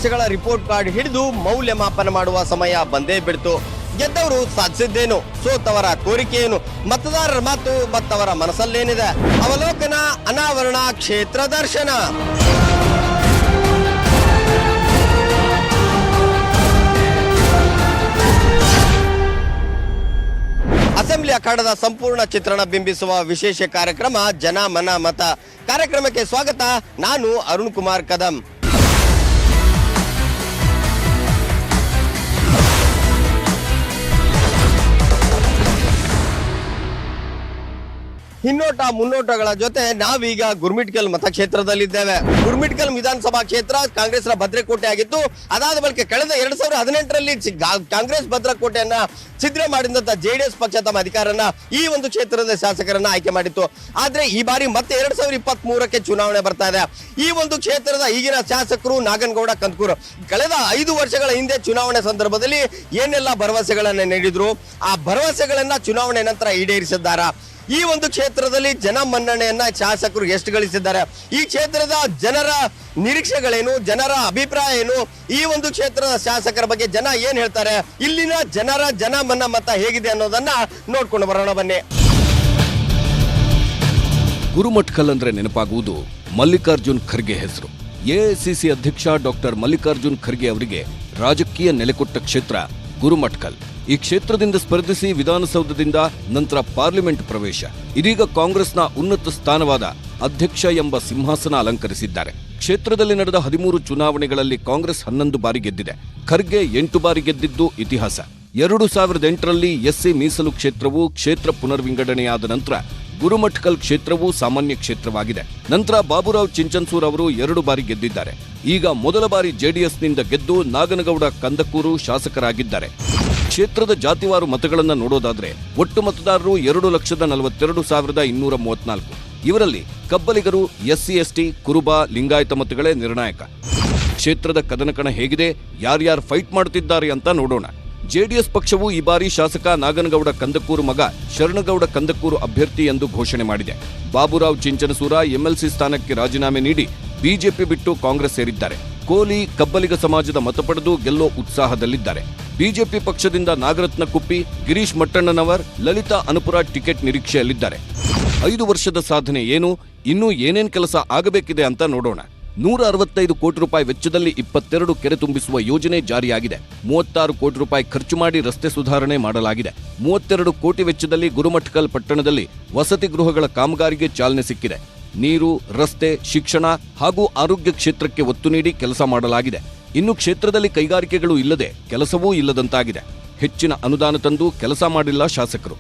ವರ್ಷಗಳ report card ಹಿಡಿದು ಮೌಲ್ಯಮಾಪನ ಮಾಡುವ ಸಮಯ ಬಂದೇ ಬಿಡ್ತು. ಗೆದ್ದವರು ಸಾಧಿಸಿದ್ದೇನು, ಸೋತವರ ಕೋರಿಕೆಯೇನು, ಮತದಾರರ ಮಾತು ಮತ್ತವರ ಮನಸ್ಸಲ್ಲೇನಿದೆ? ಅವಲೋಕನ, ಅನಾವರಣ, ಕ್ಷೇತ್ರ ದರ್ಶನ. ಅಸೆಂಬ್ಲಿ ಅಖಾಡದ ಸಂಪೂರ್ಣ ಚಿತ್ರಣ ಬಿಂಬಿಸುವ ವಿಶೇಷ ಕಾರ್ಯಕ್ರಮ ಜನ ಮನ ಮತ. ಕಾರ್ಯಕ್ರಮಕ್ಕೆ ಸ್ವಾಗತ. ನಾನು ಅರುಣ್ ಕುಮಾರ್ ಕದಂ. ಹಿನ್ನೋಟ ಮುನ್ನೋಟಗಳ ಜೊತೆ ನಾವೀಗ ಗುರ್ಮಿಟ್ಕಲ್ ಮತಕ್ಷೇತ್ರದಲ್ಲಿದ್ದೇವೆ. ಗುರ್ಮಿಟ್ಕಲ್ ವಿಧಾನಸಭಾ ಕ್ಷೇತ್ರ ಕಾಂಗ್ರೆಸ್ನ ಭದ್ರಕೋಟೆ ಆಗಿತ್ತು. ಅದಾದ ಬಳಿಕ ಕಳೆದ 2018ರಲ್ಲಿ ಕಾಂಗ್ರೆಸ್ ಭದ್ರಕೋಟೆಯನ್ನ ಛಿದ್ರ ಮಾಡಿದಂತ ಜೆಡಿಎಸ್ ಪಕ್ಷ ತಮ್ಮ ಅಧಿಕಾರನ ಈ ಒಂದು ಕ್ಷೇತ್ರದ ಶಾಸಕರನ್ನ ಆಯ್ಕೆ ಮಾಡಿತ್ತು. ಆದ್ರೆ ಈ ಬಾರಿ ಮತ್ತೆ 2023ಕ್ಕೆ ಚುನಾವಣೆ ಬರ್ತಾ ಇದೆ. ಈ ಒಂದು ಕ್ಷೇತ್ರದ ಈಗಿನ ಶಾಸಕರು ನಾಗನಗೌಡ ಕಂದಕೂರು ಕಳೆದ 5 ವರ್ಷಗಳ ಹಿಂದೆ ಚುನಾವಣೆ ಸಂದರ್ಭದಲ್ಲಿ ಏನೆಲ್ಲ ಭರವಸೆಗಳನ್ನ ನೀಡಿದ್ರು, ಆ ಭರವಸೆಗಳನ್ನ ಚುನಾವಣೆ ನಂತರ ಈಡೇರಿಸಿದ್ದಾರಾ? ಈ ಒಂದು ಕ್ಷೇತ್ರದಲ್ಲಿ ಜನ ಮನ್ನಣೆಯನ್ನ ಶಾಸಕರು ಎಷ್ಟು ಗಳಿಸಿದ್ದಾರೆ? ಈ ಕ್ಷೇತ್ರದ ಜನರ ನಿರೀಕ್ಷೆಗಳೇನು, ಜನರ ಅಭಿಪ್ರಾಯ ಏನು? ಈ ಒಂದು ಕ್ಷೇತ್ರದ ಶಾಸಕರ ಬಗ್ಗೆ ಜನ ಏನ್ ಹೇಳ್ತಾರೆ? ಇಲ್ಲಿನ ಜನರ ಜನ ಮನ್ನ ಮತ ಹೇಗಿದೆ ಅನ್ನೋದನ್ನ ನೋಡ್ಕೊಂಡು ಬರೋಣ ಬನ್ನಿ. ಗುರುಮಠಕಲ್ ಅಂದ್ರೆ ನೆನಪಾಗುವುದು ಮಲ್ಲಿಕಾರ್ಜುನ್ ಖರ್ಗೆ ಹೆಸರು. ಎಐಸಿಸಿ ಅಧ್ಯಕ್ಷ ಡಾಕ್ಟರ್ ಮಲ್ಲಿಕಾರ್ಜುನ್ ಖರ್ಗೆ ಅವರಿಗೆ ರಾಜಕೀಯ ನೆಲೆಕೊಟ್ಟ ಕ್ಷೇತ್ರ ಗುರುಮಠಕಲ್. ಈ ಕ್ಷೇತ್ರದಿಂದ ಸ್ಪರ್ಧಿಸಿ ವಿಧಾನಸೌಧದಿಂದ ನಂತರ ಪಾರ್ಲಿಮೆಂಟ್ ಪ್ರವೇಶ. ಇದೀಗ ಕಾಂಗ್ರೆಸ್ನ ಉನ್ನತ ಸ್ಥಾನವಾದ ಅಧ್ಯಕ್ಷ ಎಂಬ ಸಿಂಹಾಸನ ಅಲಂಕರಿಸಿದ್ದಾರೆ. ಕ್ಷೇತ್ರದಲ್ಲಿ ನಡೆದ 13 ಚುನಾವಣೆಗಳಲ್ಲಿ ಕಾಂಗ್ರೆಸ್ 11 ಬಾರಿ ಗೆದ್ದಿದೆ. ಖರ್ಗೆ 8 ಬಾರಿ ಗೆದ್ದಿದ್ದು ಇತಿಹಾಸ. 2008ರಲ್ಲಿ ಎಸ್ಸಿ ಮೀಸಲು ಕ್ಷೇತ್ರವು ಕ್ಷೇತ್ರ ಪುನರ್ವಿಂಗಡಣೆಯಾದ ನಂತರ ಗುರುಮಠಕಲ್ ಕ್ಷೇತ್ರವು ಸಾಮಾನ್ಯ ಕ್ಷೇತ್ರವಾಗಿದೆ. ನಂತರ ಬಾಬುರಾವ್ ಚಿಂಚನ್ಸೂರ್ ಅವರು 2 ಬಾರಿ ಗೆದ್ದಿದ್ದಾರೆ. ಈಗ ಮೊದಲ ಬಾರಿ ಜೆಡಿಎಸ್ನಿಂದ ಗೆದ್ದು ನಾಗನಗೌಡ ಕಂದಕೂರು ಶಾಸಕರಾಗಿದ್ದಾರೆ. ಕ್ಷೇತ್ರದ ಜಾತಿವಾರು ಮತಗಳನ್ನು ನೋಡೋದಾದ್ರೆ ಒಟ್ಟು ಮತದಾರರು 2,42,234. ಇವರಲ್ಲಿ ಕಬ್ಬಲಿಗರು, ಎಸ್ಸಿ ಎಸ್ಟಿ, ಕುರುಬ, ಲಿಂಗಾಯತ ಮತಗಳೇ ನಿರ್ಣಾಯಕ. ಕ್ಷೇತ್ರದ ಕದನಕಣ ಹೇಗಿದೆ, ಯಾರ್ಯಾರು ಫೈಟ್ ಮಾಡುತ್ತಿದ್ದಾರೆ ಅಂತ ನೋಡೋಣ. ಜೆಡಿಎಸ್ ಪಕ್ಷವು ಈ ಬಾರಿ ಶಾಸಕ ನಾಗನಗೌಡ ಕಂದಕೂರು ಮಗ ಶರಣಗೌಡ ಕಂದಕೂರು ಅಭ್ಯರ್ಥಿ ಎಂದು ಘೋಷಣೆ ಮಾಡಿದೆ. ಬಾಬುರಾವ್ ಚಿಂಚನಸೂರ ಎಂಎಲ್ಸಿ ಸ್ಥಾನಕ್ಕೆ ರಾಜೀನಾಮೆ ನೀಡಿ ಬಿಜೆಪಿ ಬಿಟ್ಟು ಕಾಂಗ್ರೆಸ್ ಸೇರಿದ್ದಾರೆ. ಕೋಲಿ ಕಬ್ಬಲಿಗ ಸಮಾಜದ ಮತ ಪಡೆದು ಗೆಲ್ಲೋ ಉತ್ಸಾಹದಲ್ಲಿದ್ದಾರೆ. ಬಿಜೆಪಿ ಪಕ್ಷದಿಂದ ನಾಗರತ್ನ ಕುಪ್ಪಿ, ಗಿರೀಶ್ ಮಟ್ಟಣ್ಣನವರ್, ಲಲಿತಾ ಅನುಪುರ ಟಿಕೆಟ್ ನಿರೀಕ್ಷೆಯಲ್ಲಿದ್ದಾರೆ. 5 ವರ್ಷದ ಸಾಧನೆ ಏನು, ಇನ್ನೂ ಏನೇನ್ ಕೆಲಸ ಆಗಬೇಕಿದೆ ಅಂತ ನೋಡೋಣ. 165 ಕೋಟಿ ರೂಪಾಯಿ ವೆಚ್ಚದಲ್ಲಿ 22 ಕೆರೆ ತುಂಬಿಸುವ ಯೋಜನೆ ಜಾರಿಯಾಗಿದೆ. 36 ಕೋಟಿ ರೂಪಾಯಿ ಖರ್ಚು ಮಾಡಿ ರಸ್ತೆ ಸುಧಾರಣೆ ಮಾಡಲಾಗಿದೆ. 32 ಕೋಟಿ ವೆಚ್ಚದಲ್ಲಿ ಗುರುಮಠಕಲ್ ಪಟ್ಟಣದಲ್ಲಿ ವಸತಿ ಗೃಹಗಳ ಕಾಮಗಾರಿಗೆ ಚಾಲನೆ ಸಿಕ್ಕಿದೆ. ನೀರು, ರಸ್ತೆ, ಶಿಕ್ಷಣ ಹಾಗೂ ಆರೋಗ್ಯ ಕ್ಷೇತ್ರಕ್ಕೆ ಒತ್ತು ನೀಡಿ ಕೆಲಸ ಮಾಡಲಾಗಿದೆ. ಇನ್ನು ಕ್ಷೇತ್ರದಲ್ಲಿ ಕೈಗಾರಿಕೆಗಳು ಇಲ್ಲದೆ ಕೆಲಸವೂ ಇಲ್ಲದಂತಾಗಿದೆ. ಹೆಚ್ಚಿನ ಅನುದಾನ ತಂದು ಕೆಲಸ ಮಾಡಿಲ್ಲ ಶಾಸಕರು.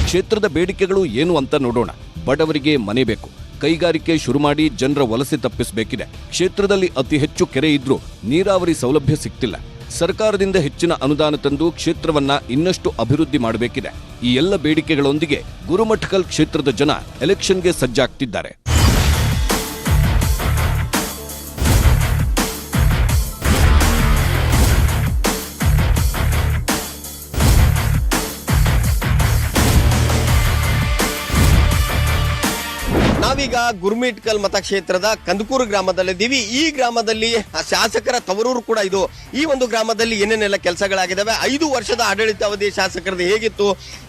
ಕ್ಷೇತ್ರದ ಬೇಡಿಕೆಗಳು ಏನು ಅಂತ ನೋಡೋಣ. ಬಡವರಿಗೆ ಮನೆ ಬೇಕು, ಕೈಗಾರಿಕೆ ಶುರು ಮಾಡಿ ಜನರ ವಲಸೆ ತಪ್ಪಿಸಬೇಕಿದೆ. ಕ್ಷೇತ್ರದಲ್ಲಿ ಅತಿ ಹೆಚ್ಚು ಕೆರೆ ಇದ್ರೂ ನೀರಾವರಿ ಸೌಲಭ್ಯ ಸಿಗ್ತಿಲ್ಲ. ಸರ್ಕಾರದಿಂದ ಹೆಚ್ಚಿನ ಅನುದಾನ ತಂದು ಕ್ಷೇತ್ರವನ್ನ ಇನ್ನಷ್ಟು ಅಭಿವೃದ್ಧಿ ಮಾಡಬೇಕಿದೆ. ಈ ಎಲ್ಲ ಬೇಡಿಕೆಗಳೊಂದಿಗೆ ಗುರುಮಠಕಲ್ ಕ್ಷೇತ್ರದ ಜನ ಎಲೆಕ್ಷನ್ಗೆ ಸಜ್ಜಾಗ್ತಿದ್ದಾರೆ. ನಾವೀಗ ಗುರ್ಮಿಟ್ಕಲ್ ಮತಕ್ಷೇತ್ರದ ಕಂದಕೂರು ಗ್ರಾಮದಲ್ಲಿದ್ದೀವಿ. ಈ ಗ್ರಾಮದಲ್ಲಿ ಶಾಸಕರ ತವರೂರು ಕೂಡ ಇದು. ಈ ಒಂದು ಗ್ರಾಮದಲ್ಲಿ ಏನೇನೆಲ್ಲ ಕೆಲಸಗಳಾಗಿದ್ದಾವೆ, 5 ವರ್ಷದ ಆಡಳಿತಾವಧಿ ಶಾಸಕರದ್ದು ಹೇಗಿತ್ತು,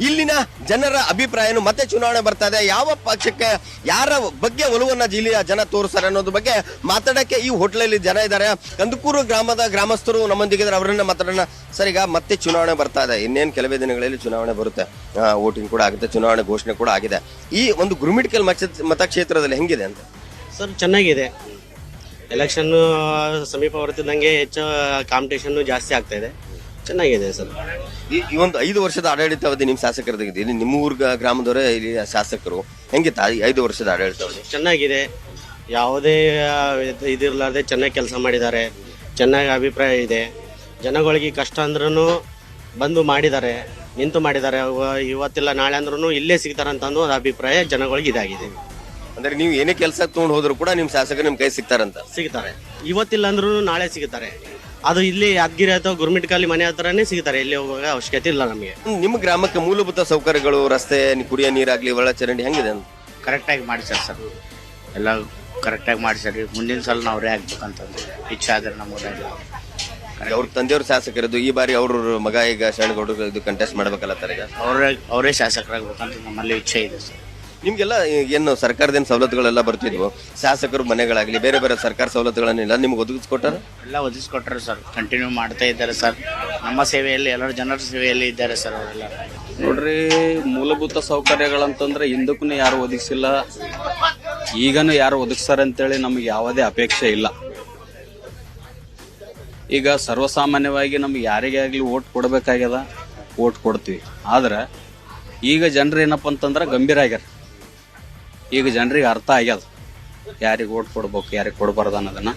ಇಲ್ಲಿನ ಜನರ ಅಭಿಪ್ರಾಯನು, ಮತ್ತೆ ಚುನಾವಣೆ ಬರ್ತಾ ಇದೆ, ಯಾವ ಪಕ್ಷಕ್ಕೆ ಯಾರ ಬಗ್ಗೆ ಒಲವನ್ನ ಜಿಲ್ಲೆಯ ಜನ ತೋರಿಸ್ತಾರೆ ಅನ್ನೋದ್ರ ಬಗ್ಗೆ ಮಾತಾಡಕ್ಕೆ ಈ ಹೋಟ್ಲಲ್ಲಿ ಜನ ಇದ್ದಾರೆ. ಕಂದಕೂರು ಗ್ರಾಮದ ಗ್ರಾಮಸ್ಥರು ನಮ್ಮೊಂದಿಗಿದ್ದಾರೆ, ಅವರನ್ನ ಮಾತಾಡೋಣ. ಸರ್, ಈಗ ಮತ್ತೆ ಚುನಾವಣೆ ಬರ್ತಾ ಇದೆ, ಇನ್ನೇನು ಕೆಲವೇ ದಿನಗಳಲ್ಲಿ ಚುನಾವಣೆ ಬರುತ್ತೆ, ವೋಟಿಂಗ್ ಕೂಡ ಆಗುತ್ತೆ, ಚುನಾವಣೆ ಘೋಷಣೆ ಕೂಡ ಆಗಿದೆ. ಈ ಒಂದು ಗುರುಮಿಟ್ಕಲ್ ಮತಕ್ಷೇತ್ರದಲ್ಲಿ ಹೆಂಗಿದೆ ಅಂತ? ಸರ್, ಚೆನ್ನಾಗಿದೆ. ಎಲೆಕ್ಷನ್ ಸಮೀಪ ಬರ್ತಿದ್ದಂಗೆ ಹೆಚ್ಚು ಕಾಂಪಿಟೇಷನ್ ಜಾಸ್ತಿ ಆಗ್ತಾ ಇದೆ. ಚೆನ್ನಾಗಿದೆ ಸರ್. ಈ ಒಂದು 5 ವರ್ಷದ ಆಡಳಿತಾವಧಿ ನಿಮ್ಮ ಶಾಸಕರದಾಗಿದೆ, ಇಲ್ಲಿ ನಿಮ್ಮ ಊರ್ ಗ್ರಾಮದವರೇ ಇಲ್ಲಿ ಶಾಸಕರು, ಹೆಂಗಿತ್ತ 5 ವರ್ಷದ ಆಡಳಿತಾವಧಿ? ಚೆನ್ನಾಗಿದೆ. ಯಾವುದೇ ಇದಿರ್ಲಾರ್ದೆ ಚೆನ್ನಾಗಿ ಕೆಲಸ ಮಾಡಿದ್ದಾರೆ. ಚೆನ್ನಾಗಿ ಅಭಿಪ್ರಾಯ ಇದೆ. ಜನಗಳಿಗೆ ಕಷ್ಟ ಅಂದ್ರೂ ಬಂದು ಮಾಡಿದ್ದಾರೆ, ನಿಂತು ಮಾಡಿದ್ದಾರೆ. ಇವತ್ತಿಲ್ಲ ನಾಳೆ ಅಂದ್ರೂ ಇಲ್ಲೇ ಸಿಗ್ತಾರಂತಂದು ಒಂದು ಅಭಿಪ್ರಾಯ ಜನಗಳಿಗೆ ಇದಾಗಿದೆ. ಅಂದ್ರೆ ನೀವು ಏನೇ ಕೆಲಸ ತಗೊಂಡು ಹೋದ್ರು ಕೂಡ ನಿಮ್ ಶಾಸಕರು ನಿಮ್ ಕೈ ಸಿಗ್ತಾರಂತ? ಸಿಗ್ತಾರೆ. ಇವತ್ತಿಲ್ಲ ಅಂದ್ರೂ ನಾಳೆ ಸಿಗುತ್ತಾರೆ. ಅದು ಇಲ್ಲಿ ಯಾದಗಿರಿ ಅಥವಾ ಗುರುಮಿಟ್ಕಲ್ ಮನೆ ಹತ್ರನೇ ಸಿಗ್ತಾರೆ. ಇಲ್ಲಿ ಹೋಗುವಾಗ ಅವಶ್ಯಕತೆ ಇಲ್ಲ ನಮಗೆ. ನಿಮ್ಮ ಗ್ರಾಮಕ್ಕೆ ಮೂಲಭೂತ ಸೌಕರ್ಯಗಳು, ರಸ್ತೆ, ಕುಡಿಯೋ ನೀರಾಗ್ಲಿ, ಒಳ ಚರಂಡಿ ಹೆಂಗಿದೆ ಅಂತ? ಕರೆಕ್ಟಾಗಿ ಮಾಡಿಸ್ಯಾರ ಸರ್, ಎಲ್ಲ ಕರೆಕ್ಟಾಗಿ ಮಾಡಿಸ್ಯಾರಿ. ಮುಂದಿನ ಸಲ ನಾವ್ರೇ ಆಗ್ಬೇಕಂತಂದು ಇಚ್ಛೆ ಆದ್ರೆ ನಮ್ಮ ಊರಾಗ ಅವ್ರ ತಂದೆಯವ್ರ ಶಾಸಕರದು ಈ ಬಾರಿ ಅವ್ರ ಮಗ ಈಗ ಶರಣಗೌಡರು ಇದು ಕಂಟೆಸ್ಟ್ ಮಾಡ್ಬೇಕಲ್ಲ ಈಗ ಅವರೇ ಶಾಸಕರಾಗಬೇಕಂತ ನಮ್ಮಲ್ಲಿ ಇಚ್ಛೆ ಇದೆ ಸರ್. ನಿಮ್ಗೆಲ್ಲ ಏನು ಸರ್ಕಾರದಿಂದ ಸವಲತ್ತುಗಳೆಲ್ಲ ಬರ್ತಿದ್ವು, ಶಾಸಕರು ಮನೆಗಳಾಗ್ಲಿ ಬೇರೆ ಬೇರೆ ಸರ್ಕಾರ ಸವಲತ್ತುಗಳನ್ನೆಲ್ಲ ನಿಮ್ಗೆ ಒದಗಿಸ್ಕೊಟ್ಟಾರ? ಎಲ್ಲ ಒದಗಿಸ್ಕೊಟ್ರೆ ಸರ್, ಕಂಟಿನ್ಯೂ ಮಾಡ್ತಾ ಇದ್ದಾರೆ ಸರ್. ನಮ್ಮ ಸೇವೆಯಲ್ಲಿ ಎಲ್ಲರ ಜನರ ಸೇವೆಯಲ್ಲಿ ಇದ್ದಾರೆ ಸರ್ ಅವರೆಲ್ಲ. ನೋಡ್ರಿ, ಮೂಲಭೂತ ಸೌಕರ್ಯಗಳಂತಂದ್ರೆ ಹಿಂದಕ್ಕೂ ಯಾರು ಒದಗಿಸಿಲ್ಲ, ಈಗನು ಯಾರು ಒದಗಿಸ್ತಾರೆ ಅಂತೇಳಿ ನಮ್ಗೆ ಯಾವುದೇ ಅಪೇಕ್ಷೆ ಇಲ್ಲ. ಈಗ ಸರ್ವಸಾಮಾನ್ಯವಾಗಿ ನಮ್ಗೆ ಯಾರಿಗೇ ಆಗಲಿ ಓಟ್ ಕೊಡಬೇಕಾಗ್ಯದ, ಓಟ್ ಕೊಡ್ತೀವಿ. ಆದ್ರೆ ಈಗ ಜನರು ಏನಪ್ಪ ಅಂತಂದ್ರೆ ಗಂಭೀರ ಆಗ್ಯಾರ. ಈಗ ಜನರಿಗೆ ಅರ್ಥ ಆಗ್ಯದ ಯಾರಿಗೆ ಓಟ್ ಕೊಡ್ಬೇಕು, ಯಾರಿಗೆ ಕೊಡಬಾರ್ದು ಅನ್ನೋದನ್ನ.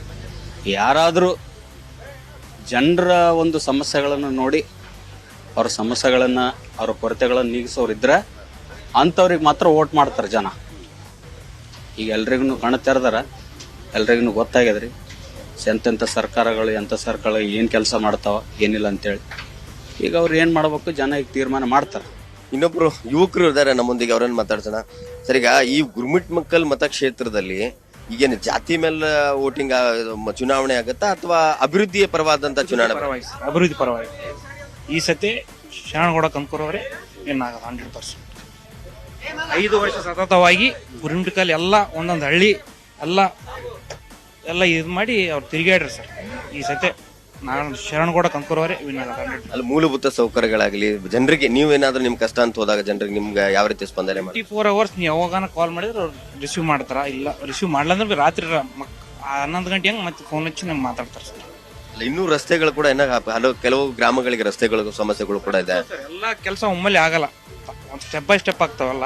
ಯಾರಾದರೂ ಜನರ ಒಂದು ಸಮಸ್ಯೆಗಳನ್ನು ನೋಡಿ ಅವ್ರ ಸಮಸ್ಯೆಗಳನ್ನು, ಅವ್ರ ಕೊರತೆಗಳನ್ನು ನೀಗಿಸೋರಿದ್ರೆ ಅಂಥವ್ರಿಗೆ ಮಾತ್ರ ಓಟ್ ಮಾಡ್ತಾರೆ ಜನ. ಈಗ ಎಲ್ರಿಗೂ ಕಣ್ಣು ತೆರೆದಾರ, ಎಲ್ರಿಗೂ ಗೊತ್ತಾಗ್ಯದ್ರಿ ಎಂತೆಂಥ ಸರ್ಕಾರಗಳು, ಎಂಥ ಸರ್ಕಾರಗಳು ಏನು ಕೆಲಸ ಮಾಡ್ತಾವ ಏನಿಲ್ಲ ಅಂತೇಳಿ. ಈಗ ಅವ್ರು ಏನು ಮಾಡ್ಬೇಕು ಜನ ಈಗ ತೀರ್ಮಾನ ಮಾಡ್ತಾರೆ. ಇನ್ನೊಬ್ರು ಯುವಕರು ಇದ್ದಾರೆ ನಮ್ಮೊಂದಿಗೆ, ಅವ್ರನ್ನ ಮಾತಾಡ್ಸೋಣ. ಸರ್, ಈಗ ಈ ಗುರುಮಿಟ್ಮಕ್ಕಲ್ ಮತಕ್ಷೇತ್ರದಲ್ಲಿ ಈಗೇನು ಜಾತಿ ಮೇಲೆ ವೋಟಿಂಗ್ ಚುನಾವಣೆ ಆಗತ್ತಾ ಅಥವಾ ಅಭಿವೃದ್ಧಿಯ ಪರವಾದಂತ ಚುನಾವಣೆ? ಅಭಿವೃದ್ಧಿ ಪರವಾಗಿ ಈ ಸತಿ ಶರಣಗೌಡ ಕಂಕೂರವರೇ ವಿನ್ ಆಗೋದು 100%. 5 ವರ್ಷ ಸತತವಾಗಿ ಗುರುಮಿಟ್ಕಲ್ ಎಲ್ಲ ಒಂದೊಂದು ಹಳ್ಳಿ ಎಲ್ಲ ಇದು ಮಾಡಿ ಅವ್ರು ತಿರುಗಾಡ್ರಿ ಸರ್. ಈ ಸತಿ ನಾನು ಶರಣಗೌಡ ಕಂಕೂರವರೇ ವಿನ್ ಆಗೋದು 100%. ಅಲ್ಲಿ ಮೂಲಭೂತ ಸೌಕರ್ಯಗಳಾಗ್ಲಿ ಜನರಿಗೆ, ನೀವೇನಾದ್ರೂ ನಿಮ್ ಕಷ್ಟ ಅಂತ ಹೋದಾಗ ಜನರಿಗೆ ನಿಮ್ಗೆ ಯಾವ ರೀತಿ ಸ್ಪಂದನೆ ಮಾಡಿ? 24 hours ನೀವು ಯಾವಾಗಾನ ಕಾಲ್ ಮಾಡಿದ್ರೆ ಅವ್ರು ರಿಸೀವ್ ಮಾಡ್ತಾರ. ಇಲ್ಲ ರಿಸೀವ್ ಮಾಡ್ಲಂದ್ರೆ ರಾತ್ರಿ 11 ಗಂಟೆ ಹಂಗೆ ಮತ್ತೆ ಫೋನ್ ಹಚ್ಚಿ ನಮ್ಗೆ ಮಾತಾಡ್ತಾರೆ ಸರ್. ಇನ್ನೂ ರಸ್ತೆಗಳು ಕೂಡ ಕೆಲವು ಗ್ರಾಮಗಳಿಗೆ ರಸ್ತೆಗಳು ಸಮಸ್ಯೆಗಳು ಕೂಡ ಇದೆ. ಎಲ್ಲ ಕೆಲಸ ಒಮ್ಮೆಲೆ ಆಗಲ್ಲ, ಒಂದು ಸ್ಟೆಪ್ ಬೈ ಸ್ಟೆಪ್ ಆಗ್ತಾವಲ್ಲ.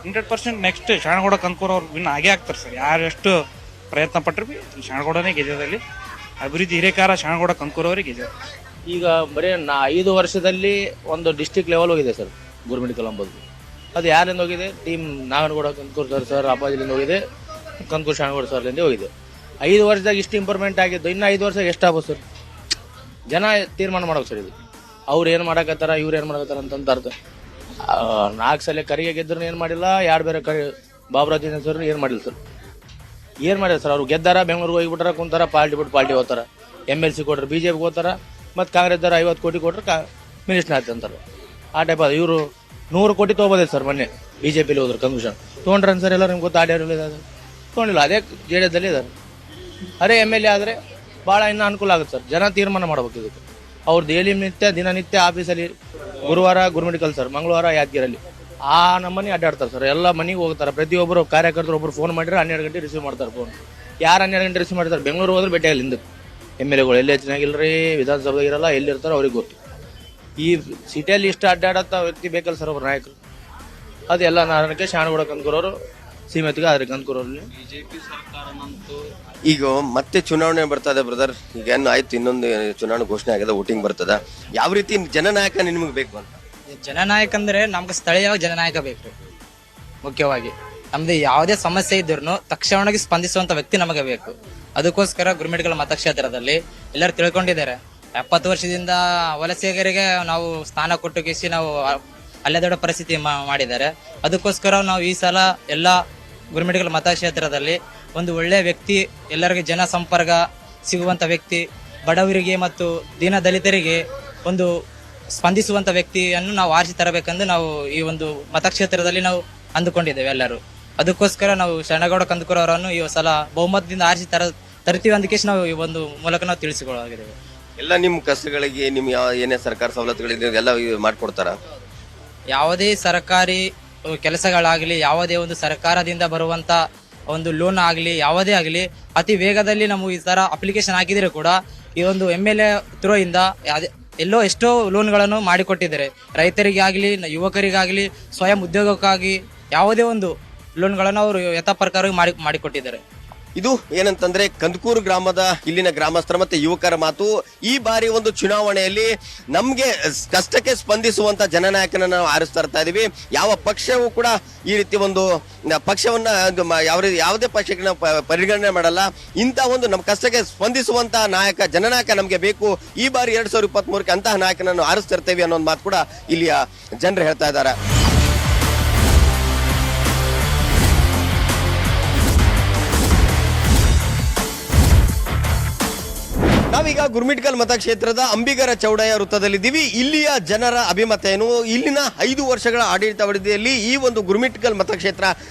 100% ನೆಕ್ಸ್ಟ್ ಶರಣಗೌಡ ಕಂಕೂರ್ ಅವ್ರು ವಿನ್ ಆಗೇ ಆಗ್ತಾರೆ ಸರ್. ಯಾರು ಎಷ್ಟು ಪ್ರಯತ್ನ ಪಟ್ಟರು ಬಿ ಶರಣಗೌಡನೇ ಗೆದ್ಯದಲ್ಲಿ. ಅಭಿವೃದ್ಧಿ ಹಿರೇಕಾರ ಶರಣಗೌಡ ಕಂಕೂರ್ ಅವರಿಗೆ ಗೆದ್ದ. ಈಗ ಬರೀ 5 ವರ್ಷದಲ್ಲಿ ಒಂದು ಡಿಸ್ಟಿಕ್ ಲೆವೆಲ್ ಹೋಗಿದೆ ಸರ್ ಗುರುಮಿಟ್ಕಲ್ ಅಂಬೋದು. ಅದು ಯಾರಿಂದ ಹೋಗಿದೆ? ಟೀಮ್ ನಾಗನಗೌಡ ಕಂಕೂರ್ ಸರ್ ಅಪ್ಪಾಜಿಲಿಂದ ಹೋಗಿದೆ, ಕಂಕೂರ್ ಶರಣಗೌಡ ಸರ್ಲಿಂದ ಹೋಗಿದೆ. 5 ವರ್ಷದಾಗ ಇಷ್ಟು ಇಂಪ್ರೂವ್ಮೆಂಟ್ ಆಗಿದ್ದು, ಇನ್ನು 5 ವರ್ಷದಾಗ ಎಷ್ಟಾಗ್ಬೋದು ಸರ್? ಜನ ತೀರ್ಮಾನ ಮಾಡ್ಬೇಕು ಸರ್. ಇದು ಅವ್ರು ಏನು ಮಾಡಕತ್ತಾರ, ಇವ್ರು ಏನು ಮಾಡಕತ್ತಾರ ಅಂತ ಅರ್ಥ. 4 ಸಲ ಕರಿಗೆ ಗೆದ್ರು ಏನು ಮಾಡಿಲ್ಲ, ಯಾರು ಬೇರೆ ಬಾಬುರಾಜ್ ಸರ್ ಏನು ಮಾಡಿಲ್ಲ ಸರ್. ಏನು ಮಾಡ್ಯಾರ ಸರ್? ಅವ್ರು ಗೆದ್ದಾರ, ಬೆಂಗಳೂರಿಗೆ ಹೋಗಿಬಿಟ್ಟಾರ, ಕುಂತಾರ, ಪಾರ್ಟಿ ಬಿಟ್ಟು ಪಾರ್ಟಿ ಹೋಗ್ತಾರ. MLC ಕೊಟ್ರೆ BJP ಹೋಗ್ತಾರ, ಮತ್ತು ಕಾಂಗ್ರೆಸ್ದಾರ 50 ಕೋಟಿ ಕೊಟ್ರೆ ಮಿನಿಸ್ಟರ್ ಆಯ್ತು ಅಂತಾರೆ. ಆ ಟೈಪ್ ಅದು. ಇವರು 100 ಕೋಟಿ ತೊಗೋಬೋದೇ ಸರ್. ಮೊನ್ನೆ BJPಲಿ ಹೋದ್ರು ಕಮಿಷನ್ ತೊಗೊಂಡ್ರೆ ಸರ್. ಎಲ್ಲ ನಿಮ್ಗೆ ಗೊತ್ತು, ಆಡ್ಯಾರು ತೊಗೊಂಡಿಲ್ಲ. ಅದೇ JDS ದಲ್ಲಿ ಇದ್ದಾರೆ. ಅದೇ MLA ಆದರೆ ಭಾಳ ಇನ್ನೂ ಅನುಕೂಲ ಆಗುತ್ತೆ ಸರ್. ಜನ ತೀರ್ಮಾನ ಮಾಡ್ಬೇಕು ಇದಕ್ಕೆ. ಅವ್ರದ್ದು ದಿನನಿತ್ಯ ಆಫೀಸಲ್ಲಿ ಗುರುವಾರ ಗುರುಮಿಟ್ಕಲ್ ಸರ್, ಮಂಗಳವಾರ ಯಾದಗಿರಲ್ಲಿ ಆ ನಮ್ಮನೆ ಅಡ್ಡಾಡ್ತಾರೆ ಸರ್. ಎಲ್ಲ ಮನೆಗೆ ಹೋಗ್ತಾರೆ. ಪ್ರತಿಯೊಬ್ಬರು ಕಾರ್ಯಕರ್ತರು ಒಬ್ಬರು ಫೋನ್ ಮಾಡಿದ್ರೆ 12 ಗಂಟೆ ರಿಸೀವ್ ಮಾಡ್ತಾರೆ ಫೋನ್. ಯಾರು 12 ಗಂಟೆ ರಿಸೀವ್ ಮಾಡ್ತಾರೆ? ಬೆಂಗಳೂರು ಹೋದ್ರೆ ಭೇಟಿ ಆಗಲಿ ಹಿಂದಕ್ಕೆ. MLAಗಳು ಎಲ್ಲೇ ಚೆನ್ನಾಗಿಲ್ಲರಿ, ವಿಧಾನಸಭೆದಾಗ ಇರಲ್ಲ, ಎಲ್ಲಿರ್ತಾರೋ ಅವ್ರಿಗೆ ಗೊತ್ತು. ಈ ಸಿಟಿಯಲ್ಲಿ ಇಷ್ಟು ಅಡ್ಡಾಡತ್ತ ವ್ಯಕ್ತಿ ಬೇಕಲ್ಲ ಸರ್ ಒಬ್ಬರು ನಾಯಕರು. ಅದೆಲ್ಲ ನಾರಣಕ್ಕೆ ಶರಣಗೌಡ ಕಂಕೂರವರು ಸೀಮಿತಿಗೆ ಆದ್ರೆ ಕಂಕೂರಲ್ಲಿ. ಈಗ ಮತ್ತೆ ಚುನಾವಣೆ ಬರ್ತದೆ ಬ್ರದರ್. ಈಗ ಏನು ಆಯ್ತು, ಇನ್ನೊಂದು ಚುನಾವಣೆ ಘೋಷಣೆ ಆಗಿದೆ, ವೋಟಿಂಗ್ ಬರ್ತದ. ಯಾವ ರೀತಿ ಜನನಾಯಕ ನಿಮ್ಗೆ ಬೇಕು ಅಂತ? ಜನನಾಯಕ ಅಂದ್ರೆ ನಮ್ಗೆ ಸ್ಥಳೀಯವಾಗಿ ಜನನಾಯಕ ಬೇಕು. ಮುಖ್ಯವಾಗಿ ನಮ್ದು ಯಾವುದೇ ಸಮಸ್ಯೆ ಇದ್ರೂ ತಕ್ಷಣವಾಗಿ ಸ್ಪಂದಿಸುವಂತ ವ್ಯಕ್ತಿ ನಮಗೆ ಬೇಕು. ಅದಕ್ಕೋಸ್ಕರ ಗುರುಮಿಟ್ಕಲ್ ಮತಕ್ಷೇತ್ರದಲ್ಲಿ ಎಲ್ಲರೂ ತಿಳ್ಕೊಂಡಿದ್ದಾರೆ. 70 ವರ್ಷದಿಂದ ವಲಸಿಗರಿಗೆ ನಾವು ಸ್ಥಾನ ಕೊಟ್ಟು ಕೇಸಿ ನಾವು ಅಲ್ಲೇ ದೊಡ್ಡ ಪರಿಸ್ಥಿತಿ ಮಾಡಿದ್ದಾರೆ. ಅದಕ್ಕೋಸ್ಕರ ನಾವು ಈ ಸಲ ಎಲ್ಲ ಗುರುಮಿಟ್ಕಲ್ ಮತಕ್ಷೇತ್ರದಲ್ಲಿ ಒಂದು ಒಳ್ಳೆಯ ವ್ಯಕ್ತಿ, ಎಲ್ಲರಿಗೆ ಜನ ಸಂಪರ್ಕ ಸಿಗುವಂತ ವ್ಯಕ್ತಿ, ಬಡವರಿಗೆ ಮತ್ತು ದೀನ ದಲಿತರಿಗೆ ಒಂದು ಸ್ಪಂದಿಸುವಂತ ವ್ಯಕ್ತಿಯನ್ನು ನಾವು ಆರಿಸಿ ತರಬೇಕೆಂದು ನಾವು ಈ ಒಂದು ಮತಕ್ಷೇತ್ರದಲ್ಲಿ ನಾವು ಅಂದುಕೊಂಡಿದ್ದೇವೆ ಎಲ್ಲರೂ. ಅದಕ್ಕೋಸ್ಕರ ನಾವು ಶರಣಗೌಡ ಕಂಕೂರ್ ಅವರನ್ನು ಈ ಸಲ ಬಹುಮತದಿಂದ ಆರಿಸಿ ತರ್ತೀವಿ ಅಂದಕ್ಕೆ ನಾವು ಈ ಒಂದು ಮೂಲಕ ನಾವು ತಿಳಿಸಿಕೊಳ್ಳಾಗಿದ್ದೇವೆ. ಎಲ್ಲ ನಿಮ್ಮ ಕಷ್ಟಗಳಿಗೆ ನಿಮ್ ಏನೇ ಸರ್ಕಾರ ಸವಲತ್ತುಗಳಿದೆ ಎಲ್ಲ ಮಾಡ್ಕೊಡ್ತಾರ? ಯಾವುದೇ ಸರ್ಕಾರಿ ಕೆಲಸಗಳಾಗಲಿ, ಯಾವುದೇ ಒಂದು ಸರ್ಕಾರದಿಂದ ಬರುವಂತ ಒಂದು ಲೋನ್ ಆಗಲಿ, ಯಾವುದೇ ಆಗಲಿ ಅತಿ ವೇಗದಲ್ಲಿ ನಾವು ಈ ತರ ಅಪ್ಲಿಕೇಶನ್ ಹಾಕಿದ್ರೆ ಕೂಡ ಈ ಒಂದು MLA ಥ್ರೂ ಇಂದ ಎಲ್ಲೋ ಎಷ್ಟೋ ಲೋನ್ಗಳನ್ನು ಮಾಡಿಕೊಟ್ಟಿದ್ದಾರೆ. ರೈತರಿಗೆ ಆಗಲಿ, ಯುವಕರಿಗಾಗಲಿ, ಸ್ವಯಂ ಉದ್ಯೋಗಕ್ಕಾಗಿ ಯಾವುದೇ ಒಂದು ಲೋನ್ಗಳನ್ನು ಅವರು ಯಥಾ ಪ್ರಕಾರ ಮಾಡಿಕೊಟ್ಟಿದ್ದಾರೆ. ಇದು ಏನಂತಂದ್ರೆ ಕಂದಕೂರು ಗ್ರಾಮದ ಇಲ್ಲಿನ ಗ್ರಾಮಸ್ಥರ ಮತ್ತೆ ಯುವಕರ ಮಾತು. ಈ ಬಾರಿ ಒಂದು ಚುನಾವಣೆಯಲ್ಲಿ ನಮ್ಗೆ ಕಷ್ಟಕ್ಕೆ ಸ್ಪಂದಿಸುವಂತ ಜನನಾಯಕನ ನಾವು ಆರಿಸ್ತಾ ಇರ್ತಾ ಇದೀವಿ. ಯಾವ ಪಕ್ಷವೂ ಕೂಡ ಈ ರೀತಿ ಒಂದು ಪಕ್ಷವನ್ನ ಯಾವುದೇ ಪಕ್ಷಕ್ಕೆ ನಾವು ಪರಿಗಣನೆ ಮಾಡಲ್ಲ. ಇಂಥ ಒಂದು ನಮ್ಮ ಕಷ್ಟಕ್ಕೆ ಸ್ಪಂದಿಸುವಂತ ಜನನಾಯಕ ನಮ್ಗೆ ಬೇಕು. ಈ ಬಾರಿ 2023ಕ್ಕೆ ಅಂತಹ ನಾಯಕನನ್ನು ಆರಿಸ್ತಿರ್ತೇವೆ ಅನ್ನೋ ಮಾತು ಕೂಡ ಇಲ್ಲಿಯ ಜನರು ಹೇಳ್ತಾ ಇದ್ದಾರೆ. ನಾವೀಗ ಗುರ್ಮಿಟ್ಕಲ್ ಮತಕ್ಷೇತ್ರದ ಅಂಬಿಗರ ಚೌಡಯ್ಯ ವೃತ್ತದಲ್ಲಿದ್ದೀವಿ. ಇಲ್ಲಿಯ ಜನರ ಅಭಿಮತ ಏನು, ಇಲ್ಲಿನ 5 ವರ್ಷಗಳ ಆಡಳಿತಾವಧಿಯಲ್ಲಿ ಈ ಒಂದು ಗುರ್ಮಿಟ್ಕಲ್ ಮತಕ್ಷೇತ್ರ